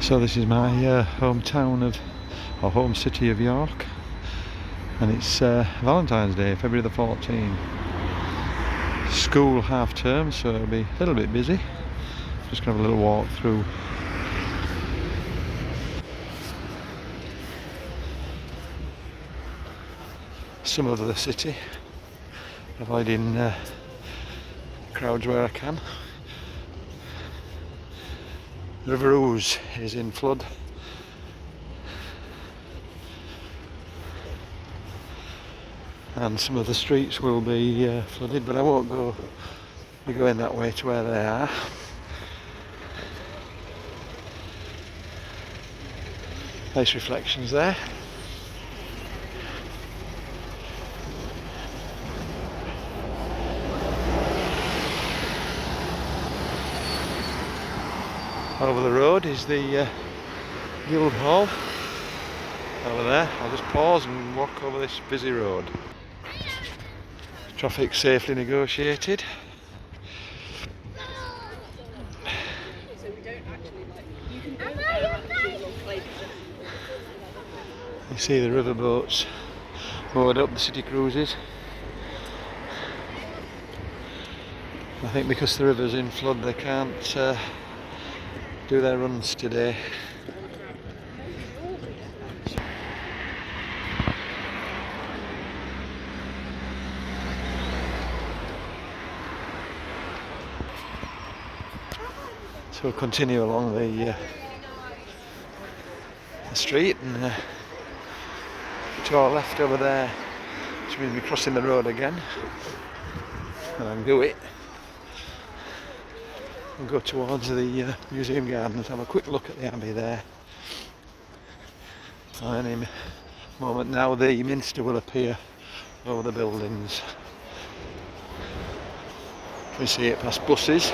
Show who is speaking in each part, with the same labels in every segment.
Speaker 1: So this is my hometown of, or home city of York, and it's Valentine's Day, February the 14th. School half term, so it'll be a little bit busy. Just gonna have a little walk through. Some of the city, avoiding crowds where I can. The River Ouse is in flood. And some of the streets will be flooded, but I won't be going that way to where they are. Nice reflections there. Over the road is the Guildhall. Over there, I'll just pause and walk over this busy road. Traffic safely negotiated. You see the riverboats moored up, the city cruises. I think because the river's in flood they can't do their runs today. So we'll continue along the street, and to our left over there, which means we're crossing the road again, and undo it. We'll go towards the museum gardens, have a quick look at the abbey there. And in a moment now the Minster will appear over the buildings. We see it past buses.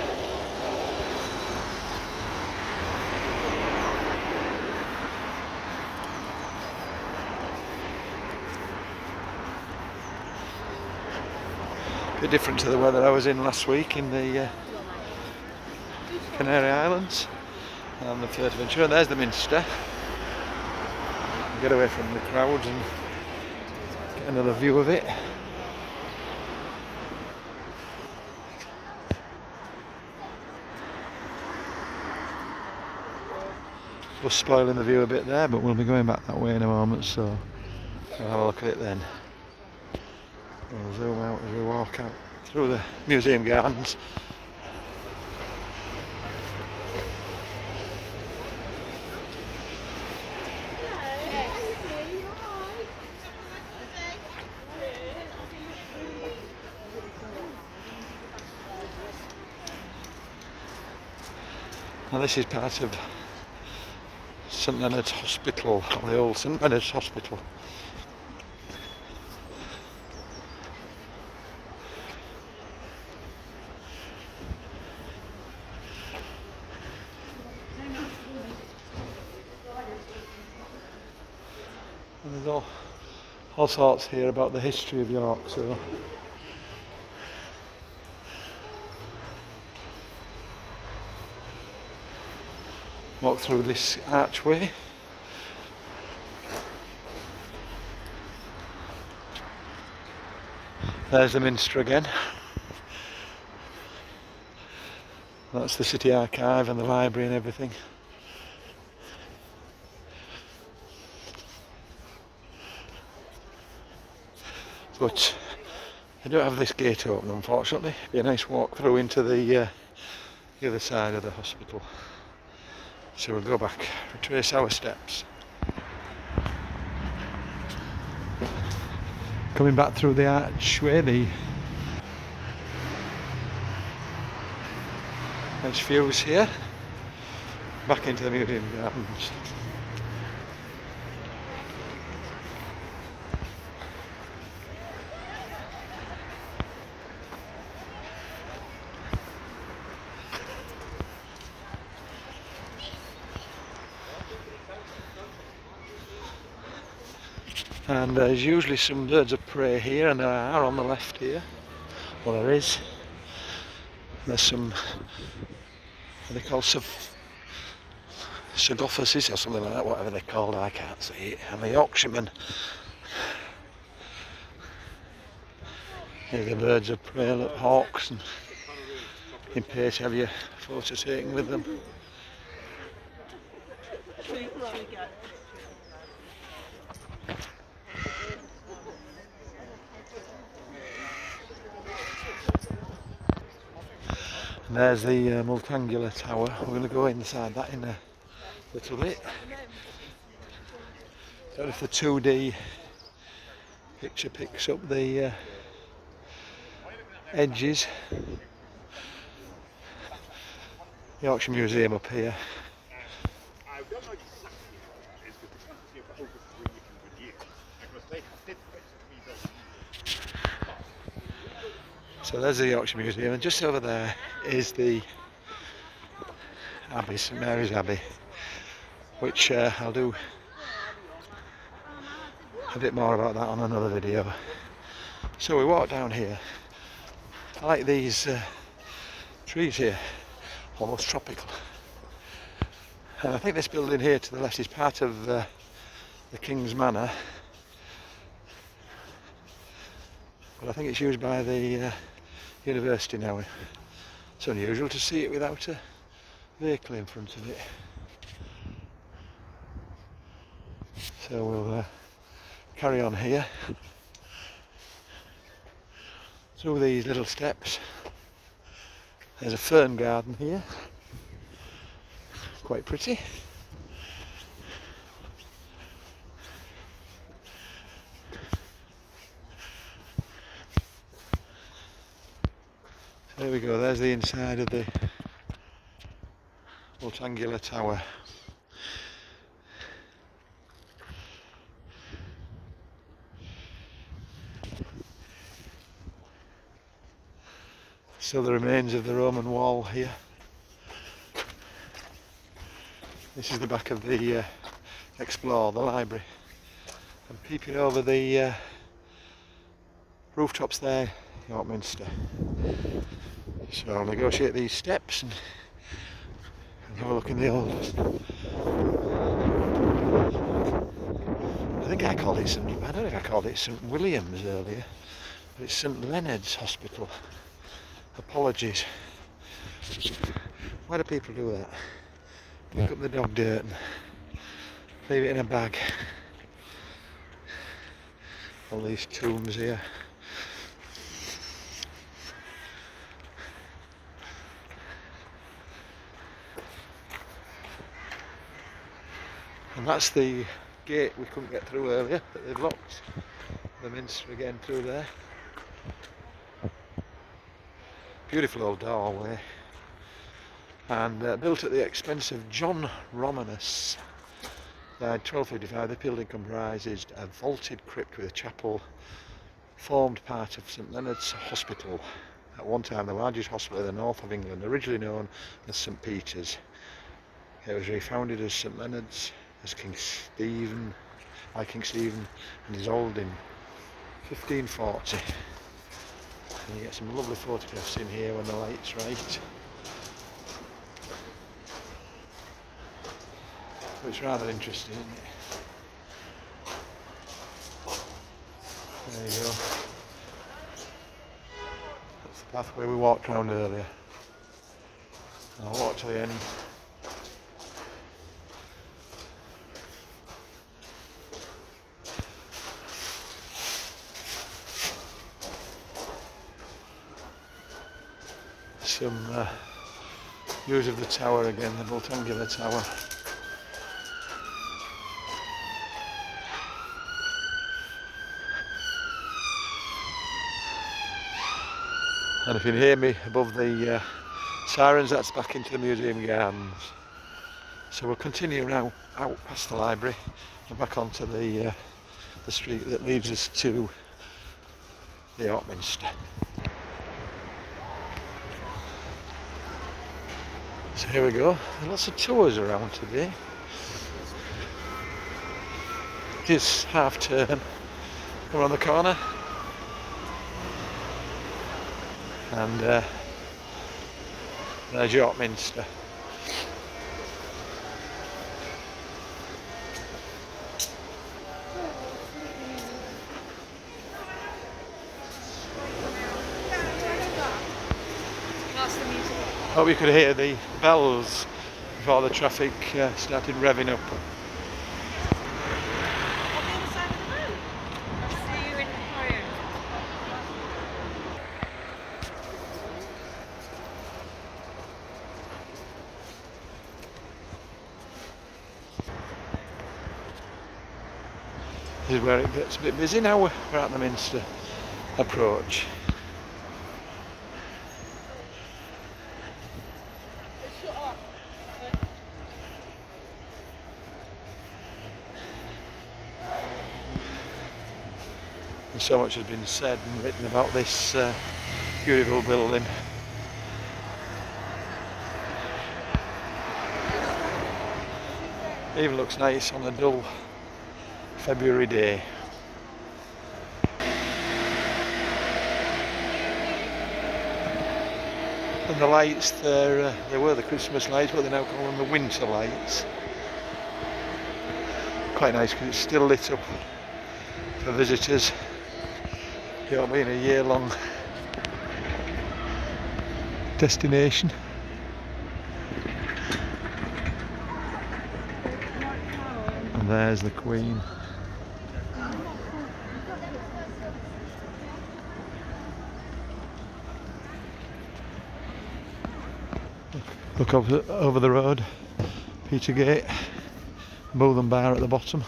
Speaker 1: A bit different to the weather I was in last week in the Canary Islands and the Fuerteventura. There's the Minster. Get away from the crowds and get another view of it. We're spoiling the view a bit there, but we'll be going back that way in a moment, so we'll have a look at it then. We'll zoom out as we walk out through the museum gardens. Now this is part of St Leonards Hospital, or the old St Leonards Hospital. And there's all sorts here about the history of York, so walk through this archway. There's the Minster again. That's the city archive and the library and everything. But I don't have this gate open, unfortunately. It'd be a nice walk through into the other side of the hospital. So we'll go back, retrace our steps. Coming back through the archway, the nice views here. Back into the museum gardens. And there's usually some birds of prey here, and there are on the left here. Well, there is. There's some, what they call sarcophaguses or something like that, whatever they're called, I can't see it. And the Yorkshiremen. Here the birds of prey, look, hawks, and in pace have your photo taken with them. And there's the multangular tower. We're going to go inside that in a little bit. Don't know if the 2D picture picks up the edges. Yorkshire Museum up here. So there's the Yorkshire Museum, and just over there is the Abbey, St Mary's Abbey, which I'll do a bit more about that on another video. So we walk down here. I like these trees here, almost tropical. And I think this building here to the left is part of the King's Manor, but I think it's used by the university now. It's unusual to see it without a vehicle in front of it. So we'll carry on here through these little steps. There's a fern garden here, quite pretty. There we go, there's the inside of the multangular tower. Still the remains of the Roman wall here. This is the back of the Explore, the library. And peeping over the rooftops there, York Minster. So I'll negotiate these steps and have a look in the old. I think I called it I don't think I called it St William's earlier, but it's St Leonards Hospital. Apologies. Why do people do that? Pick up the dog dirt and leave it in a bag. All these tombs here. And that's the gate we couldn't get through earlier, but they've locked the Minster again through there. Beautiful old doorway, and built at the expense of John Romanus. Died 1255. The building comprises a vaulted crypt with a chapel, formed part of St Leonard's Hospital, at one time the largest hospital in the north of England, originally known as St Peter's. It was refounded as St Leonard's as King Stephen, and is old in 1540. And you get some lovely photographs in here when the light's right. So it's rather interesting, isn't it? There you go. That's the pathway we walked round earlier. I'll walk to the end. Some views of the tower again, the multangular tower. And if you can hear me above the sirens, that's back into the museum gardens. So we'll continue now out past the library and back onto the street that leads us to the York Minster. So here we go, lots of tours around today. It is half term. We're on the corner. And there's York Minster. Hope you could hear the bells before the traffic started revving up.
Speaker 2: On the other side of the road. I'll see you in the fire.
Speaker 1: This is where it gets a bit busy now. We're at the Minster approach. And so much has been said and written about this beautiful building. It even looks nice on a dull February day. And the lights there, they were the Christmas lights, but they now call them the winter lights. Quite nice because it's still lit up for visitors. You know, being a year-long destination. And there's the Queen. Look over the road, Petergate, Bootham Bar at the bottom.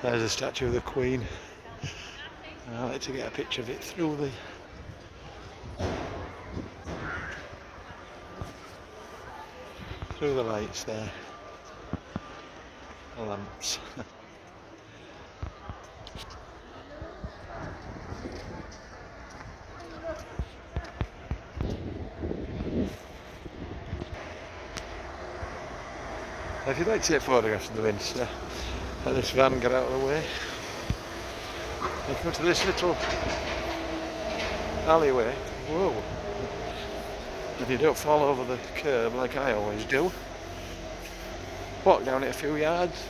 Speaker 1: There's a statue of the Queen. I like to get a picture of it through the lights there, the lamps. If you'd like to take photographs of the Minster, let this van get out of the way. You come to this little alleyway. Whoa! If you don't fall over the curb like I always do, walk down it a few yards,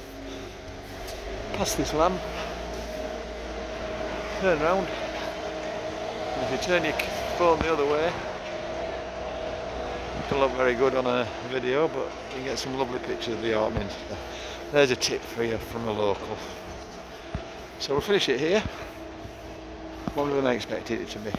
Speaker 1: past this lamp, turn round, and if you turn your phone the other way, it can look very good on a video, but you can get some lovely pictures of the York Minster. There's a tip for you from a local. So we'll finish it here. Longer than I expected it to be.